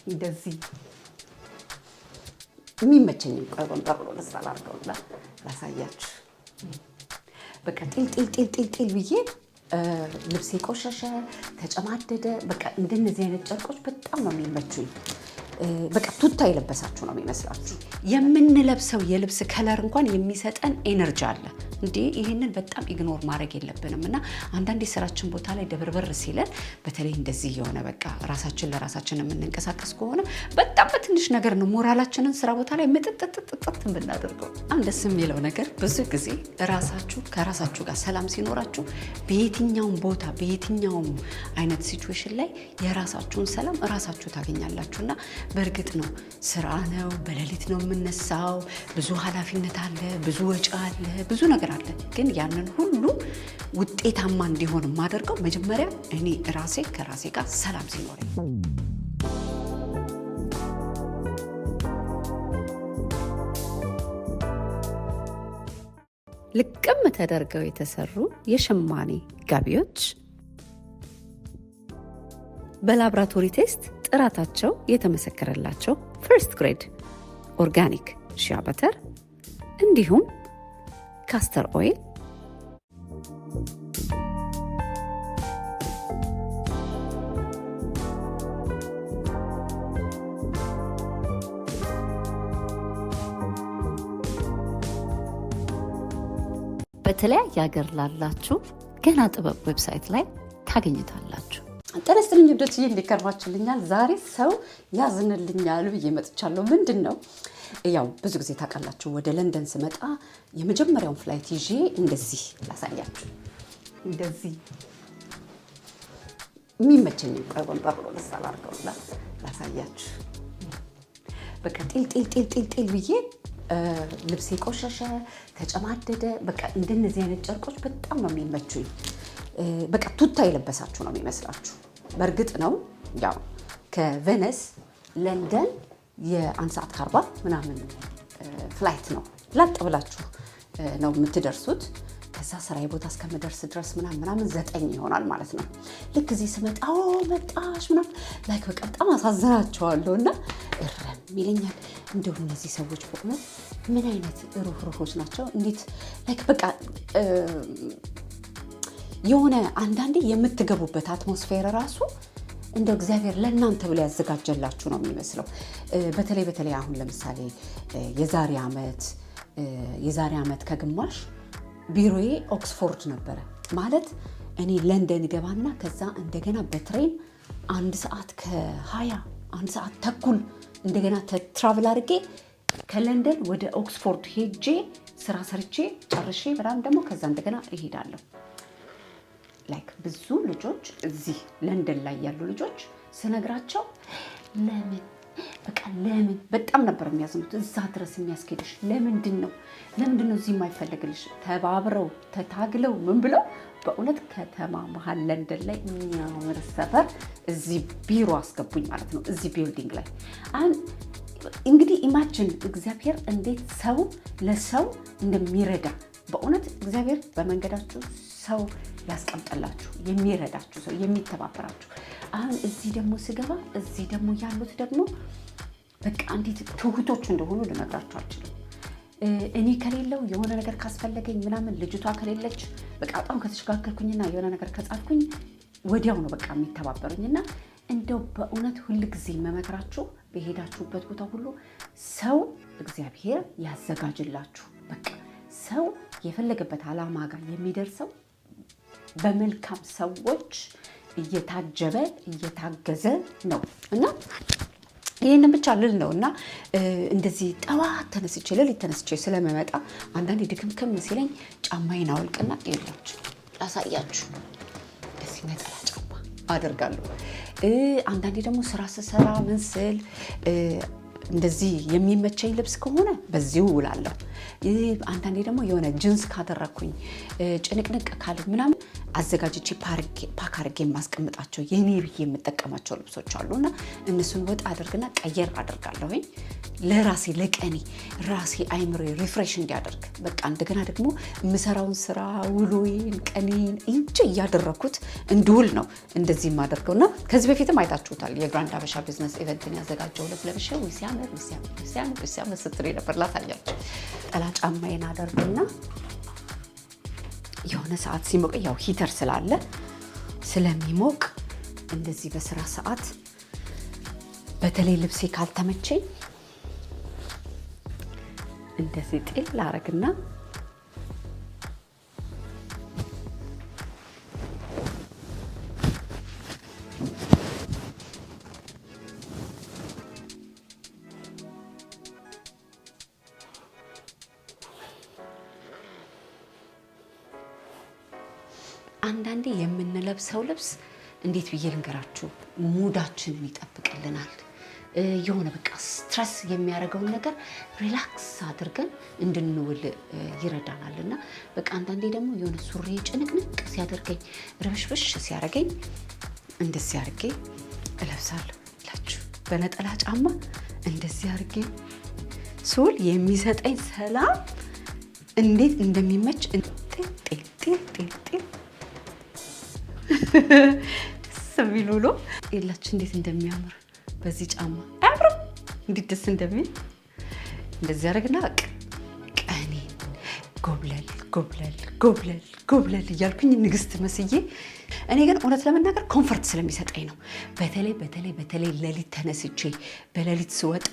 እንደዚህ የሚመቸኝ ቆይ ወንበር ብሎ ለሳላ አድርገውና ላሳያችሁ። በቃ ጢል ብዬ ልብሴ ቆሸሸ ተጨማደደ። በቃ እንደነዚህ አይነት ጨርቆች በጣም ነው የሚመቹኝ። በቃ ቱታ የለበሳችሁ ነው የሚመስላችሁ። የምንለብሰው የልብስ ከለር እንኳን የሚሰጠን ኤነርጂ አለ እንዴ! ይሄንን በጣም ኢግኖር ማድረግ የለብንም። እና አንዳንዴ ስራችን ቦታ ላይ ደብርበር ሲለን በተለይ እንደዚህ የሆነ በቃ ራሳችን ለራሳችን የምንንቀሳቀስ ከሆነ በጣም በትንሽ ነገር ነው ሞራላችንን ስራ ቦታ ላይ ምጥጥጥጥጥ ብናደርገው። ደስ የሚለው ነገር ብዙ ጊዜ ራሳችሁ ከራሳችሁ ጋር ሰላም ሲኖራችሁ በየትኛውም ቦታ በየትኛውም አይነት ሲቹዌሽን ላይ የራሳችሁን ሰላም ራሳችሁ ታገኛላችሁና በእርግጥ ነው ስራ ነው፣ በሌሊት ነው የምነሳው፣ ብዙ ኃላፊነት አለ፣ ብዙ ወጪ አለ፣ ብዙ ነገር አለ። ግን ያንን ሁሉ ውጤታማ እንዲሆን የማደርገው መጀመሪያ እኔ ራሴ ከራሴ ጋር ሰላም ሲኖረኝ። ልቅም ተደርገው የተሰሩ የሸማኔ ጋቢዎች በላብራቶሪ ቴስት ጥራታቸው የተመሰከረላቸው ፈርስት ግሬድ ኦርጋኒክ ሺያ በተር እንዲሁም ካስተር ኦይል በተለያየ ሀገር ላላችሁ ገና ጥበብ ዌብሳይት ላይ ታገኙታላችሁ። ጤና ይስጥልኝ ውዶችዬ፣ እንዲከርማችሁልኛል። ዛሬ ሰው ያዝንልኛል ብዬ መጥቻለሁ። ምንድን ነው ያው ብዙ ጊዜ ታውቃላችሁ ወደ ለንደን ስመጣ የመጀመሪያውን ፍላይት ይዤ እንደዚህ ላሳያችሁ። እንደዚህ የሚመቸኝ ቆይ ወንበር ብሎ ለሳላ አድርገውና ላሳያችሁ። በቃ ጢል ብዬ ልብሴ ቆሸሸ ተጨማደደ። በቃ እንደነዚህ አይነት ጨርቆች በጣም ነው የሚመቹኝ። በቃ ቱታ የለበሳችሁ ነው የሚመስላችሁ። በእርግጥ ነው ያው ከቬነስ ለንደን የ1 ሰዓት ከ40 ምናምን ፍላይት ነው። ላጥ ብላችሁ ነው የምትደርሱት። ከዛ ስራዬ ቦታ እስከምደርስ ድረስ ምናምን 9 ይሆናል ማለት ነው። ልክ እዚህ ስመጣ መጣሽ ምናምን ላይክ በቃ በጣም አሳዝናቸዋለሁ እና እረም ይለኛል። እንደው እነዚህ ሰዎች በእውነት ምን አይነት ሩህሩሆች ናቸው! እንዴት ላይክ በቃ የሆነ አንዳንዴ የምትገቡበት አትሞስፌር ራሱ እንደው እግዚአብሔር ለእናንተ ብሎ ያዘጋጀላችሁ ነው የሚመስለው። በተለይ አሁን ለምሳሌ የዛሬ ዓመት ከግማሽ ቢሮዬ ኦክስፎርድ ነበረ ማለት እኔ ለንደን ገባና ከዛ እንደገና በትሬን 1 ሰዓት ከ20 1 ሰዓት ተኩል እንደገና ትራቭል አድርጌ ከለንደን ወደ ኦክስፎርድ ሄጄ ስራ ሰርቼ ጨርሼ በጣም ደግሞ ከዛ እንደገና እሄዳለሁ። ላይክ ብዙ ልጆች እዚህ ለንደን ላይ ያሉ ልጆች ስነግራቸው ለምን በጣም ነበር የሚያዝኑት። እዛ ድረስ የሚያስኬድሽ ለምንድን ነው እዚህ የማይፈልግልሽ? ተባብረው ተታግለው ምን ብለው በእውነት ከተማ መሀል ለንደን ላይ የሚያምር ሰፈር እዚህ ቢሮ አስገቡኝ ማለት ነው። እዚህ ቢልዲንግ ላይ አሁን እንግዲህ ኢማጂን እግዚአብሔር እንዴት ሰው ለሰው እንደሚረዳ በእውነት እግዚአብሔር በመንገዳችሁ ሰው ያስቀምጠላችሁ፣ የሚረዳችሁ ሰው የሚተባበራችሁ። አሁን እዚህ ደግሞ ስገባ እዚህ ደግሞ ያሉት ደግሞ በቃ እንዴት ትሁቶች እንደሆኑ ልነግራችሁ አልችልም። እኔ ከሌለው የሆነ ነገር ካስፈለገኝ ምናምን ልጅቷ ከሌለች በቃ በጣም ከተሸጋገርኩኝና የሆነ ነገር ከጻፍኩኝ ወዲያው ነው በቃ የሚተባበሩኝና እንደው በእውነት ሁል ጊዜ መመክራችሁ በሄዳችሁበት ቦታ ሁሉ ሰው እግዚአብሔር ያዘጋጅላችሁ። በቃ ሰው የፈለገበት ዓላማ ጋር የሚደርሰው በመልካም ሰዎች እየታጀበ እየታገዘ ነው እና ይሄንን ብቻ ልል ነው እና እንደዚህ ጠዋት ተነስቼ ሌሊት ተነስቼ ስለመመጣ አንዳንዴ ድክምክም ሲለኝ ጫማዬን አወልቅና ይላችሁ ላሳያችሁ እንደዚህ ነጠላ ጫማ አደርጋለሁ። አንዳንዴ ደግሞ ስራ ስሰራ ምን ስል እንደዚህ የሚመቸኝ ልብስ ከሆነ በዚሁ ውላለሁ። አንዳንዴ ደግሞ የሆነ ጅንስ ካደረኩኝ ጭንቅንቅ ካለ ምናምን አዘጋጅቼ ፓክ አድርጌ የማስቀምጣቸው የኔ ብዬ የምጠቀማቸው ልብሶች አሉና እነሱን ወጣ አድርግና ቀየር አደርጋለሁኝ ለራሴ ለቀኔ ራሴ አይምሮ ሪፍሬሽ እንዲያደርግ በቃ እንደገና ደግሞ የምሰራውን ስራ ውሎዬን ቀኔን እንጂ እያደረኩት እንድውል ነው እንደዚህ የማደርገውና ከዚህ በፊትም አይታችሁታል የግራንድ ሀበሻ ቢዝነስ ኢቨንትን ያዘጋጀው ለብሼ ሲያምር ስትል ነበር ላሳያችሁ ጠላ ጫማዬን አደርግና የሆነ ሰዓት ሲሞቅ ያው ሂተር ስላለ ስለሚሞቅ እንደዚህ በስራ ሰዓት በተለይ ልብሴ ካልተመቸኝ እንደዚህ ጤል ላረግና አንዳንዴ የምንለብሰው ልብስ እንዴት ብዬ ልንገራችሁ ሙዳችንን ይጠብቅልናል የሆነ በቃ ስትረስ የሚያደርገውን ነገር ሪላክስ አድርገን እንድንውል ይረዳናልና በቃ አንዳንዴ ደግሞ የሆነ ሱሪ ጭንቅንቅ ሲያደርገኝ ረብሽብሽ ሲያደርገኝ እንደዚህ አድርጌ እለብሳለሁ ላችሁ በነጠላ ጫማ እንደዚህ አድርጌ ሱል የሚሰጠኝ ሰላም እንዴት እንደሚመች ጤል ሰሚሉ ነው ይላችሁ እንዴት እንደሚያምር በዚህ ጫማ አያምርም እንዴት ደስ እንደሚል እንደዚህ አደረግና ቀኔ ጎብለል እያልኩኝ ንግስት መስዬ እኔ ግን እውነት ለመናገር ኮምፈርት ስለሚሰጠኝ ነው በተለይ ሌሊት ተነስቼ በሌሊት ስወጣ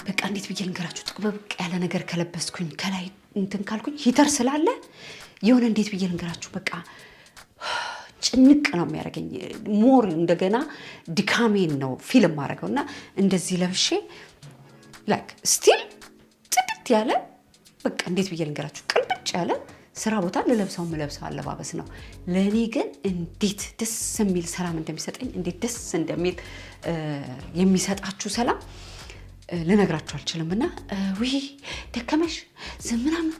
በቃ እንዴት ብዬ ልንገራችሁ ጥቅበብ ያለ ነገር ከለበስኩኝ ከላይ እንትን ካልኩኝ ሂተር ስላለ የሆነ እንዴት ብዬ ልንገራችሁ በቃ ጭንቅ ነው የሚያደርገኝ ሞር እንደገና ድካሜን ነው ፊልም ማድረገውና እንደዚህ ለብሼ ላይክ ስቲል ጽድት ያለ በቃ እንዴት ብዬ ልንገራችሁ ቅልብጭ ያለ ስራ ቦታ ለለብሰው አለባበስ ነው ለኔ ግን እንዴት ደስ የሚል ሰላም እንደሚሰጠኝ እንዴት ደስ እንደሚል የሚሰጣችሁ ሰላም ልነግራችሁ አልችልምና ውይ ደከመሽ ምናምን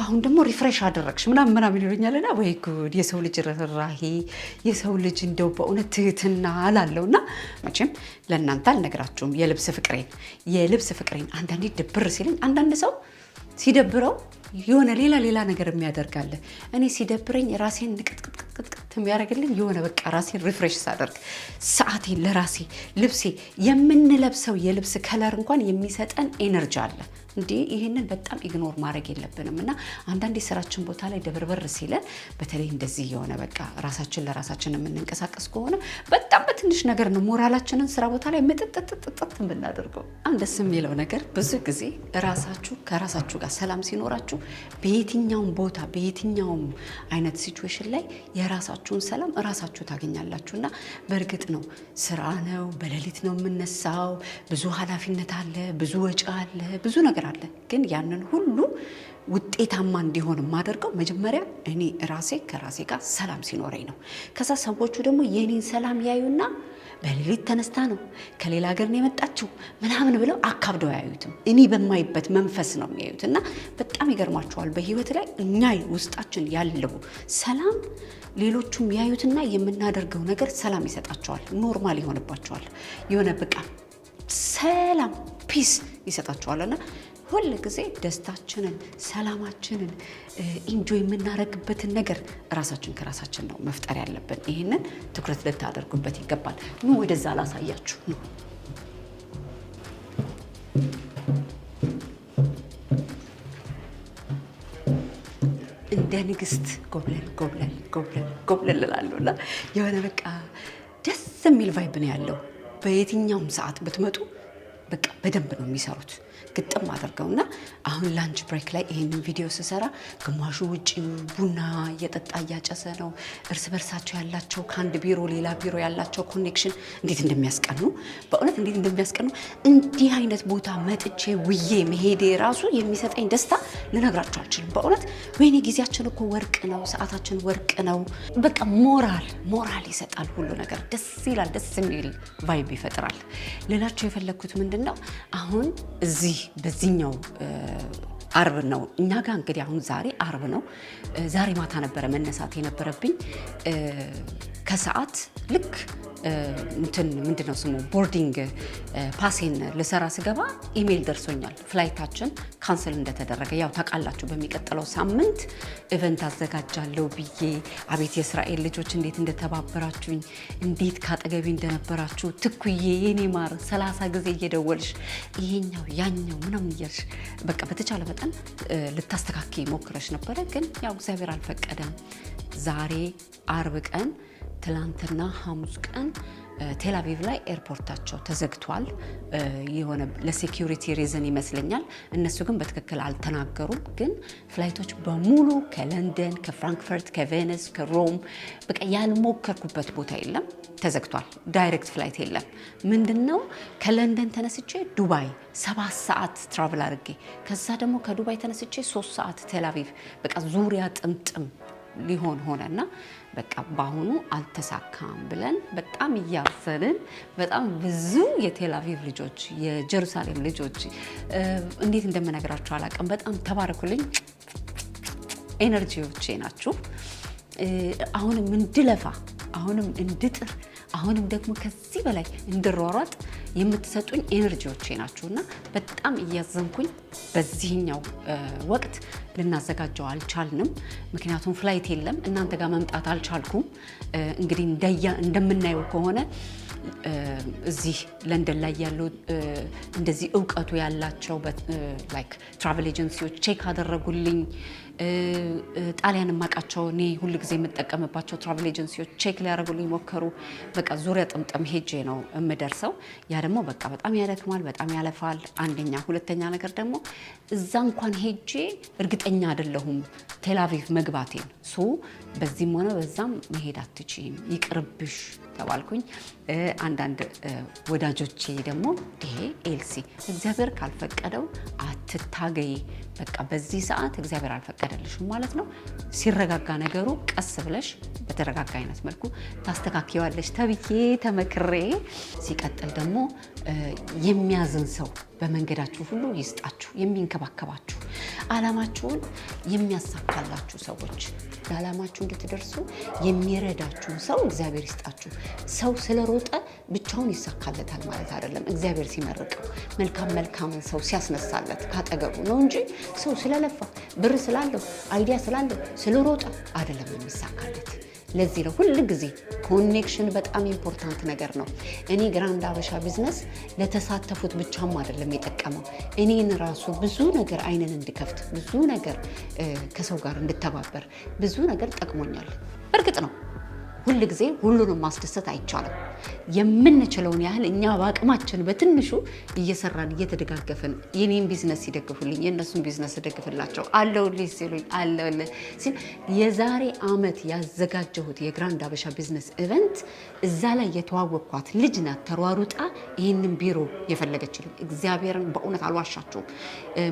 አሁን ደግሞ ሪፍሬሽ አደረግሽ ምናምን ይሉኛልና ወይ ጉድ የሰው ልጅ ርህራሄ የሰው ልጅ እንደው በእውነት ትህትና አላለውና መቼም ለእናንተ አልነግራችሁም የልብስ ፍቅሬን አንዳንዴ ድብር ሲለኝ አንዳንድ ሰው ሲደብረው የሆነ ሌላ ነገር የሚያደርጋለ እኔ ሲደብረኝ ራሴን ንቅጥቅጥቅጥ የሚያደርግልኝ የሆነ በቃ ራሴን ሪፍሬሽ ሳደርግ ሰዓቴን ለራሴ ልብሴ የምንለብሰው የልብስ ከለር እንኳን የሚሰጠን ኤነርጂ አለ እንዴ ይሄንን በጣም ኢግኖር ማድረግ የለብንም እና አንዳንዴ ስራችን ቦታ ላይ ደበርበር ሲለን በተለይ እንደዚህ የሆነ በቃ ራሳችን ለራሳችን የምንንቀሳቀስ ከሆነ በጣም በትንሽ ነገር ነው ሞራላችንን ስራ ቦታ ላይ መጥጥጥጥጥ የምናደርገው አንደስ የሚለው ነገር ብዙ ጊዜ ራሳችሁ ከራሳችሁ ጋር ሰላም ሲኖራችሁ በየትኛውም ቦታ በየትኛውም አይነት ሲቹዌሽን ላይ የራሳችሁን ሰላም ራሳችሁ ታገኛላችሁና በእርግጥ ነው ስራ ነው በሌሊት ነው የምነሳው ብዙ ኃላፊነት አለ ብዙ ወጪ አለ ብዙ ነገር አለ ግን ያንን ሁሉ ውጤታማ እንዲሆን ማደርገው መጀመሪያ እኔ ራሴ ከራሴ ጋር ሰላም ሲኖረኝ ነው ከዛ ሰዎቹ ደግሞ የኔን ሰላም ያዩና በሌሊት ተነስታ ነው ከሌላ ሀገር ነው የመጣችው ምናምን ብለው አካብደው ያዩትም እኔ በማይበት መንፈስ ነው የሚያዩትና በጣም ይገርማቸዋል በህይወት ላይ እኛ ውስጣችን ያለው ሰላም ሌሎቹም ያዩትና የምናደርገው ነገር ሰላም ይሰጣቸዋል ኖርማል ይሆንባቸዋል የሆነ በቃ ሰላም ፒስ ይሰጣቸዋልና ሁሉ ጊዜ ደስታችንን ሰላማችንን ኢንጆይ የምናደርግበትን ነገር ራሳችን ከራሳችን ነው መፍጠር ያለብን ይሄንን ትኩረት ልታደርጉበት ይገባል ኑ ወደዛ ላሳያችሁ ነው እንደ ንግስት ጎብለል ላሉና የሆነ በቃ ደስ የሚል ቫይብ ነው ያለው በየትኛውም ሰዓት ብትመጡ በቃ በደንብ ነው የሚሰሩት ግጥም አድርገውና አሁን ላንች ብሬክ ላይ ይሄንን ቪዲዮ ስሰራ ግማሹ ውጪ ቡና እየጠጣ እያጨሰ ነው እርስ በርሳቸው ያላቸው ከአንድ ቢሮ ሌላ ቢሮ ያላቸው ኮኔክሽን እንዴት እንደሚያስቀኑ በእውነት እንዴት እንደሚያስቀኑ እንዲህ አይነት ቦታ መጥቼ ውዬ መሄዴ ራሱ የሚሰጠኝ ደስታ ልነግራችሁ አልችልም በእውነት ወይኔ ጊዜያችን እኮ ወርቅ ነው ሰዓታችን ወርቅ ነው በቃ ሞራል ይሰጣል ሁሉ ነገር ደስ ይላል ደስ የሚል ቫይብ ይፈጥራል ሌላቸው የፈለኩት ምንድነው አሁን እዚህ በዚህኛው አርብ ነው እኛ ጋር እንግዲህ አሁን ዛሬ አርብ ነው። ዛሬ ማታ ነበረ መነሳት የነበረብኝ ከሰዓት ልክ ምንድነው ስሙ ቦርዲንግ ፓሴን ልሰራ ስገባ ኢሜል ደርሶኛል ፍላይታችን ካንሰል እንደተደረገ። ያው ታውቃላችሁ በሚቀጥለው ሳምንት ኢቨንት አዘጋጃለሁ ብዬ አቤት የእስራኤል ልጆች እንዴት እንደተባበራችሁኝ እንዴት ካጠገቢ እንደነበራችሁ ትኩዬ የኔ ማር 30 ጊዜ እየደወልሽ ይሄኛው ያኛው ምናምን እያልሽ በቃ በተቻለ መጠን ልታስተካክይ ሞክረሽ ነበረ፣ ግን ያው እግዚአብሔር አልፈቀደም። ዛሬ አርብ ቀን ትላንትና ሐሙስ ቀን ቴልአቪቭ ላይ ኤርፖርታቸው ተዘግቷል። የሆነ ለሴኩሪቲ ሪዝን ይመስለኛል። እነሱ ግን በትክክል አልተናገሩም። ግን ፍላይቶች በሙሉ ከለንደን፣ ከፍራንክፈርት፣ ከቬኒስ፣ ከሮም በቃ ያልሞከርኩበት ቦታ የለም ተዘግቷል። ዳይሬክት ፍላይት የለም። ምንድነው ከለንደን ተነስቼ ዱባይ 7 ሰዓት ትራቭል አድርጌ ከዛ ደግሞ ከዱባይ ተነስቼ 3 ሰዓት ቴልአቪቭ በቃ ዙሪያ ጥምጥም ሊሆን ሆነና በቃ ባሁኑ አልተሳካም ብለን በጣም እያዘንን በጣም ብዙ የቴልአቪቭ ልጆች የጀሩሳሌም ልጆች እንዴት እንደምነግራችሁ አላውቅም። በጣም ተባረኩልኝ፣ ኤነርጂዎቼ ናችሁ። አሁንም እንድለፋ፣ አሁንም እንድጥር፣ አሁንም ደግሞ ከዚህ በላይ እንድሯሯጥ የምትሰጡኝ ኤነርጂዎቼ ናችሁና በጣም እያዘንኩኝ በዚህኛው ወቅት ልናዘጋጀው አልቻልንም። ምክንያቱም ፍላይት የለም፣ እናንተ ጋር መምጣት አልቻልኩም። እንግዲህ እንደምናየው ከሆነ እዚህ ለንደን ላይ ያሉ እንደዚህ እውቀቱ ያላቸው ላይክ ትራቨል ኤጀንሲዎች ቼክ አደረጉልኝ። ጣሊያን ማቃቸው እኔ ሁሉ ጊዜ የምጠቀምባቸው ትራቨል ኤጀንሲዎች ቼክ ሊያደርጉልኝ ሞከሩ። በቃ ዙሪያ ጥምጥም ሄጄ ነው የምደርሰው። ያ ደግሞ በቃ በጣም ያደክማል፣ በጣም ያለፋል። አንደኛ፣ ሁለተኛ ነገር ደግሞ እዛ እንኳን ሄጄ እርግጠኛ አይደለሁም ቴልአቪቭ መግባቴን። በዚህም ሆነ በዛም መሄድ አትችይም ይቅርብሽ ተባልኩኝ። አንዳንድ ወዳጆቼ ደግሞ ይሄ ኤልሲ እግዚአብሔር ካልፈቀደው አትታገይ፣ በቃ በዚህ ሰዓት እግዚአብሔር አልፈቀደልሽም ማለት ነው። ሲረጋጋ ነገሩ ቀስ ብለሽ በተረጋጋ አይነት መልኩ ታስተካክያለሽ ተብዬ ተመክሬ፣ ሲቀጥል ደግሞ የሚያዝን ሰው በመንገዳችሁ ሁሉ ይስጣችሁ፣ የሚንከባከባችሁ፣ አላማችሁን የሚያሳካላችሁ ሰዎች፣ ለዓላማችሁ እንድትደርሱ የሚረዳችሁ ሰው እግዚአብሔር ይስጣችሁ። ሰው ስለሮጠ ብቻውን ይሳካለታል ማለት አይደለም። እግዚአብሔር ሲመርቀው መልካምን ሰው ሲያስነሳለት ካጠገቡ ነው እንጂ ሰው ስለለፋ ብር ስላለው አይዲያ ስላለው ስለሮጠ አይደለም የሚሳካለት። ለዚህ ነው ሁሉ ጊዜ ኮኔክሽን በጣም ኢምፖርታንት ነገር ነው። እኔ ግራንድ አበሻ ቢዝነስ ለተሳተፉት ብቻም አይደለም የጠቀመው፣ እኔን ራሱ ብዙ ነገር አይነን እንድከፍት፣ ብዙ ነገር ከሰው ጋር እንድተባበር፣ ብዙ ነገር ጠቅሞኛል። እርግጥ ነው ሁሉ ጊዜ ሁሉንም ማስደሰት አይቻልም። የምንችለውን ያህል እኛ በአቅማችን በትንሹ እየሰራን እየተደጋገፈን የኔን ቢዝነስ ሲደግፉልኝ የእነሱን ቢዝነስ ደግፍላቸው አለሁልሽ ሲሉኝ አለሁልህ ሲል የዛሬ ዓመት ያዘጋጀሁት የግራንድ አበሻ ቢዝነስ ኢቨንት እዛ ላይ የተዋወቅኳት ልጅ ናት ተሯሩጣ ይህንን ቢሮ የፈለገችልኝ። እግዚአብሔርን በእውነት አልዋሻችሁም።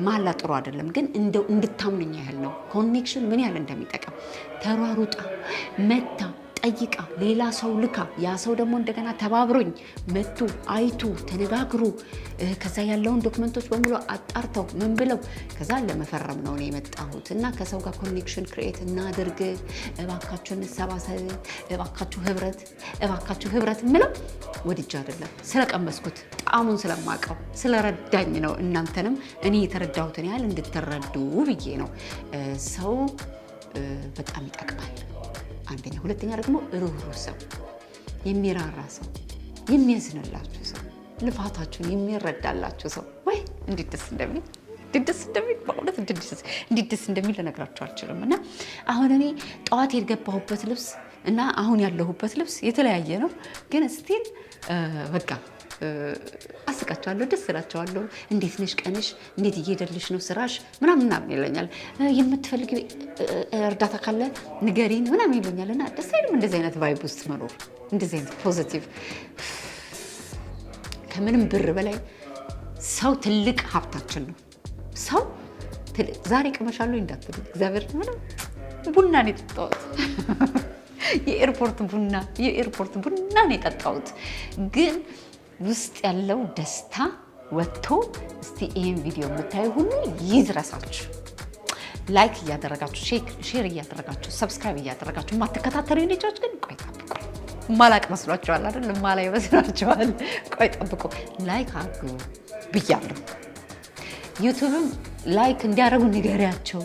መሀላ ጥሩ አይደለም፣ ግን እንደው እንድታምኑኝ ያህል ነው ኮኔክሽን ምን ያህል እንደሚጠቅም። ተሯሩጣ መታ ጠይቃ ሌላ ሰው ልካ ያ ሰው ደግሞ እንደገና ተባብሮኝ መቱ አይቱ ተነጋግሩ ከዛ ያለውን ዶክመንቶች በሙሉ አጣርተው ምን ብለው ከዛ ለመፈረም ነው እኔ የመጣሁት። እና ከሰው ጋር ኮኔክሽን ክሬት እናድርግ፣ እባካችሁ እንሰባሰብ፣ እባካችሁ ህብረት ምለው ወድጄ አይደለም፣ ስለቀመስኩት ጣዕሙን ስለማውቀው ስለረዳኝ ነው። እናንተንም እኔ የተረዳሁትን ያህል እንድትረዱ ብዬ ነው። ሰው በጣም ይጠቅማል። አንደኛ፣ ሁለተኛ ደግሞ ሩህሩህ ሰው፣ የሚራራ ሰው፣ የሚያዝንላችሁ ሰው፣ ልፋታችሁን የሚረዳላችሁ ሰው ወይ እንዴት ደስ እንደሚል በእውነት እንዴት ደስ እንደሚል ልነግራችሁ አልችልም። እና አሁን እኔ ጠዋት የገባሁበት ልብስ እና አሁን ያለሁበት ልብስ የተለያየ ነው፣ ግን ስቲል በቃ አስቃቸዋለሁ፣ ደስ እላቸዋለሁ። እንዴት ነሽ ቀንሽ፣ እንዴት እየሄደልሽ ነው ስራሽ ምናምን ይለኛል። የምትፈልጊ እርዳታ ካለ ንገሪን ምናምን ይለኛል። እና ደስ አይልም እንደዚህ አይነት ቫይብ ውስጥ መኖር፣ እንደዚህ አይነት ፖዚቲቭ። ከምንም ብር በላይ ሰው ትልቅ ሀብታችን ነው። ሰው ዛሬ ቅመሻለሁ እንዳትሉ እግዚአብሔር ምንም ቡና ነው የጠጣሁት የኤርፖርት ቡና ነው የጠጣሁት። ግን ውስጥ ያለው ደስታ ወጥቶ እስቲ ይሄን ቪዲዮ የምታዩ ሁሉ ይድረሳችሁ። ላይክ እያደረጋችሁ ሼር እያደረጋችሁ ሰብስክራይብ እያደረጋችሁ የማትከታተሉ ልጆች ግን ቆይ ጠብቁ። ማላቅ መስሏችኋል አይደል? ማላይ መስሏችኋል? ቆይ ጠብቁ። ላይክ አድርጉ ብያለሁ። ዩቲዩብም ላይክ እንዲያደርጉ ንገሪያቸው፣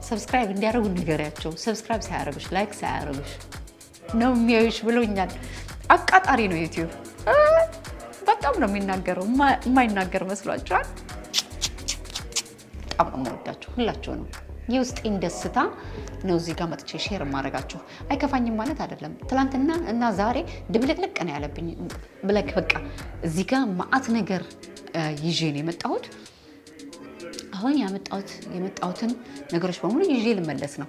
ሰብስክራይብ እንዲያደርጉ ንገሪያቸው። ሰብስክራይብ ሳያደርጉሽ ላይክ ሳያደርጉሽ ነው የሚያዩሽ ብሎኛል። አቃጣሪ ነው ዩቲዩብ። በጣም ነው የሚናገረው። የማይናገር መስሏችኋል? በጣም ነው የምወዳችሁ ሁላችሁ ነው። የውስጤን ደስታ ነው እዚህ ጋር መጥቼ ሼር ማድረጋችሁ። አይከፋኝም ማለት አይደለም። ትናንትና እና ዛሬ ድብልቅልቅ ነው ያለብኝ ብለክ በቃ እዚህ ጋር ማአት ነገር ይዤ ነው የመጣሁት። አሁን የመጣሁትን ነገሮች በሙሉ ይዤ ልመለስ ነው።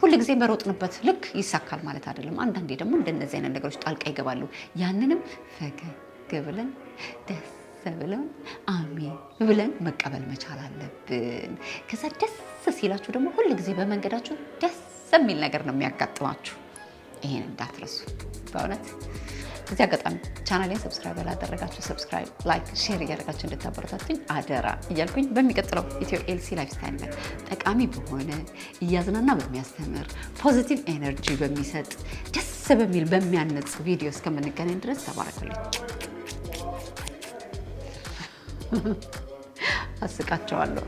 ሁሉ ጊዜ በሮጥንበት ልክ ይሳካል ማለት አይደለም። አንዳንዴ ደግሞ እንደነዚህ አይነት ነገሮች ጣልቃ ይገባሉ። ያንንም ፈገግ ብለን ደስ ብለን አሜን ብለን መቀበል መቻል አለብን። ከዛ ደስ ሲላችሁ ደግሞ ሁሉ ጊዜ በመንገዳችሁ ደስ የሚል ነገር ነው የሚያጋጥማችሁ። ይሄን እንዳትረሱ በእውነት። እዚህ አጋጣሚ ቻናሌን ሰብስክራይብ ያላደረጋችሁ ሰብስክራይብ፣ ላይክ፣ ሼር እያደረጋችሁ እንድታበረታቱኝ አደራ እያልኩኝ በሚቀጥለው ኢትዮ ኤልሲ ላይፍ ስታይል ላይ ጠቃሚ በሆነ እያዝናና በሚያስተምር ፖዚቲቭ ኤነርጂ በሚሰጥ ደስ በሚል በሚያነጽ ቪዲዮ እስከምንገናኝ ድረስ ተባረኩልኝ። አስቃቸዋለሁ።